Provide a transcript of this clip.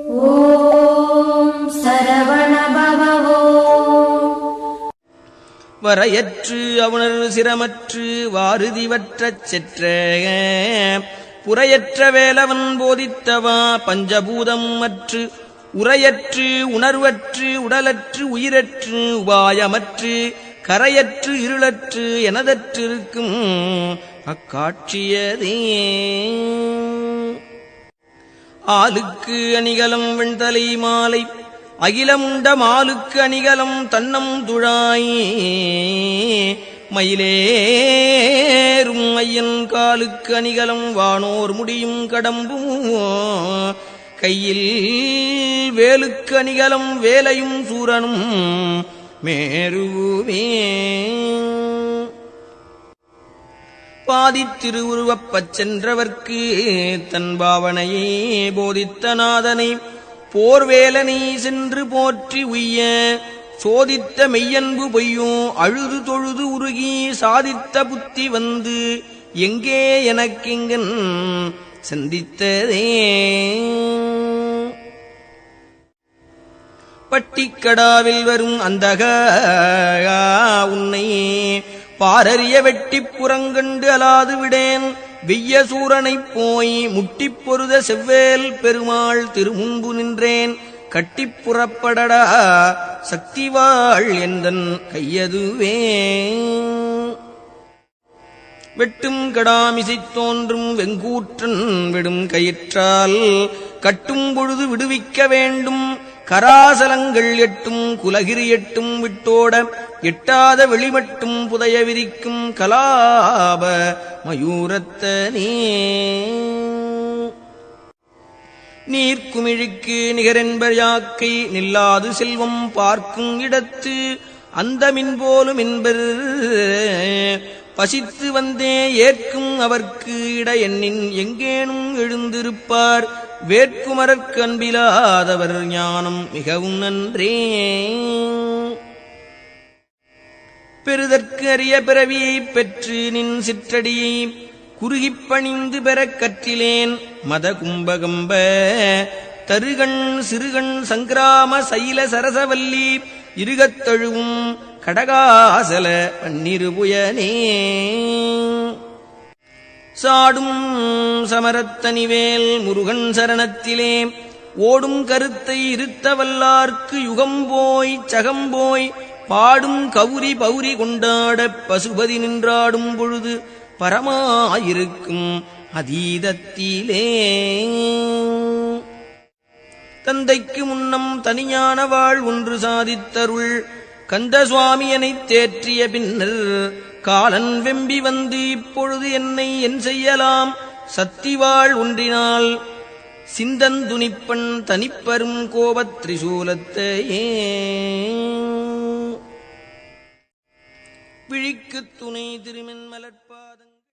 ஓம் சரவணபவோ. வரையற்று அவுணர் சிரமற்று வாருதிவற்றச் செற்ற புறையற்ற வேலவன் போதித்தவா பஞ்சபூதம் அற்று உரையற்று உணர்வற்று உடலற்று உயிரற்று உபாயமற்று கரையற்று இருளற்று எனதற்றிருக்கும் அக்காட்சியதே. ஆளுக்கு அணிகலம் வெண்தலை மாலை அகிலமுண்ட மாலுக்கு அணிகலம் தன்னம் துழாயே மயிலேறும் ஐயன் காலுக்கு அணிகலம் வானோர் முடியும் கடம்பும் கையில் வேலுக்கு அணிகலம் வேலையும் சூரனும் மேருவே. பாதித்திருவுருவப்பச் சென்றவர்க்கு தன் பாவனையே போதித்த நாதனை போர்வேலனை சென்று போற்றி உய்ய சோதித்த மெய்யன்பு பொய்யோ அழுது தொழுது உருகி சாதித்த புத்தி வந்து எங்கே எனக்கிங்கன் சிந்தித்ததே. பட்டிக்கடாவில் வரும் அந்தக உன்னை பாரறிய வெட்டிப் புறங்கண்டு அலாது விடேன் வெய்ய சூரனைப் போய் முட்டிப் பொருத செவ்வேல் பெருமாள் திருமுன்பு நின்றேன் கட்டிப் புறப்படடா சக்திவாள் என்றன் கையதுவே. வெட்டும் கடாமிசைத் தோன்றும் வெங்கூற்றன் விடும் கயிற்றால் கட்டும் பொழுது விடுவிக்க வேண்டும் கராசலங்கள் எட்டும் குலகிரி எட்டும் விட்டோட எட்டாத வெளிமட்டும் புதைய விரிக்கும் கலாப மயூரத்தனே. நீர்க்குமிழிக்கு நிகரென்பர் யாக்கை நில்லாது செல்வம் பார்க்கும் இடத்து அந்த மின்போலும் என்பர் பசித்து வந்தே ஏற்கும் அவர்க்கு இட எண்ணின் எங்கேனும் எழுந்திருப்பார் வேட்குமரற்கு அன்பிலாதவர் ஞானம் மிகவும் நன்றே. பெறுதற்கு அரிய பிறவியைப் பெற்று நின் சிற்றடியை குறுகிப் பணிந்து பெறக் கற்றிலேன் மத கும்பகம்ப தருகண் சிறுகண் சங்கிராம சைல சரசவல்லி இருகத்தழுவும் கடகாசல பன்னிருபுயனே. சாடும் சமரத்தனிவேல் முருகன் சரணத்திலே ஓடும் கருத்தை இருத்தவல்லார்க்கு யுகம் போய் சகம்போய் பாடும் கவுரி பௌரி கொண்டாடப் பசுபதி நின்றாடும் பொழுது பரமாயிருக்கும் அதீதத்திலே. தந்தைக்கு முன்னம் தனியான வாழ் ஒன்று சாதித்தருள் கந்த சுவாமியனைத் தேற்றிய பின்னர் காலன் வெம்பி வந்து இப்பொழுது என்னை என் செய்யலாம் சத்திவாள் ஒன்றினால் சிந்தந்துணிப்பன் தனிப்பெரும் கோபத் திரிசூலத்தையே.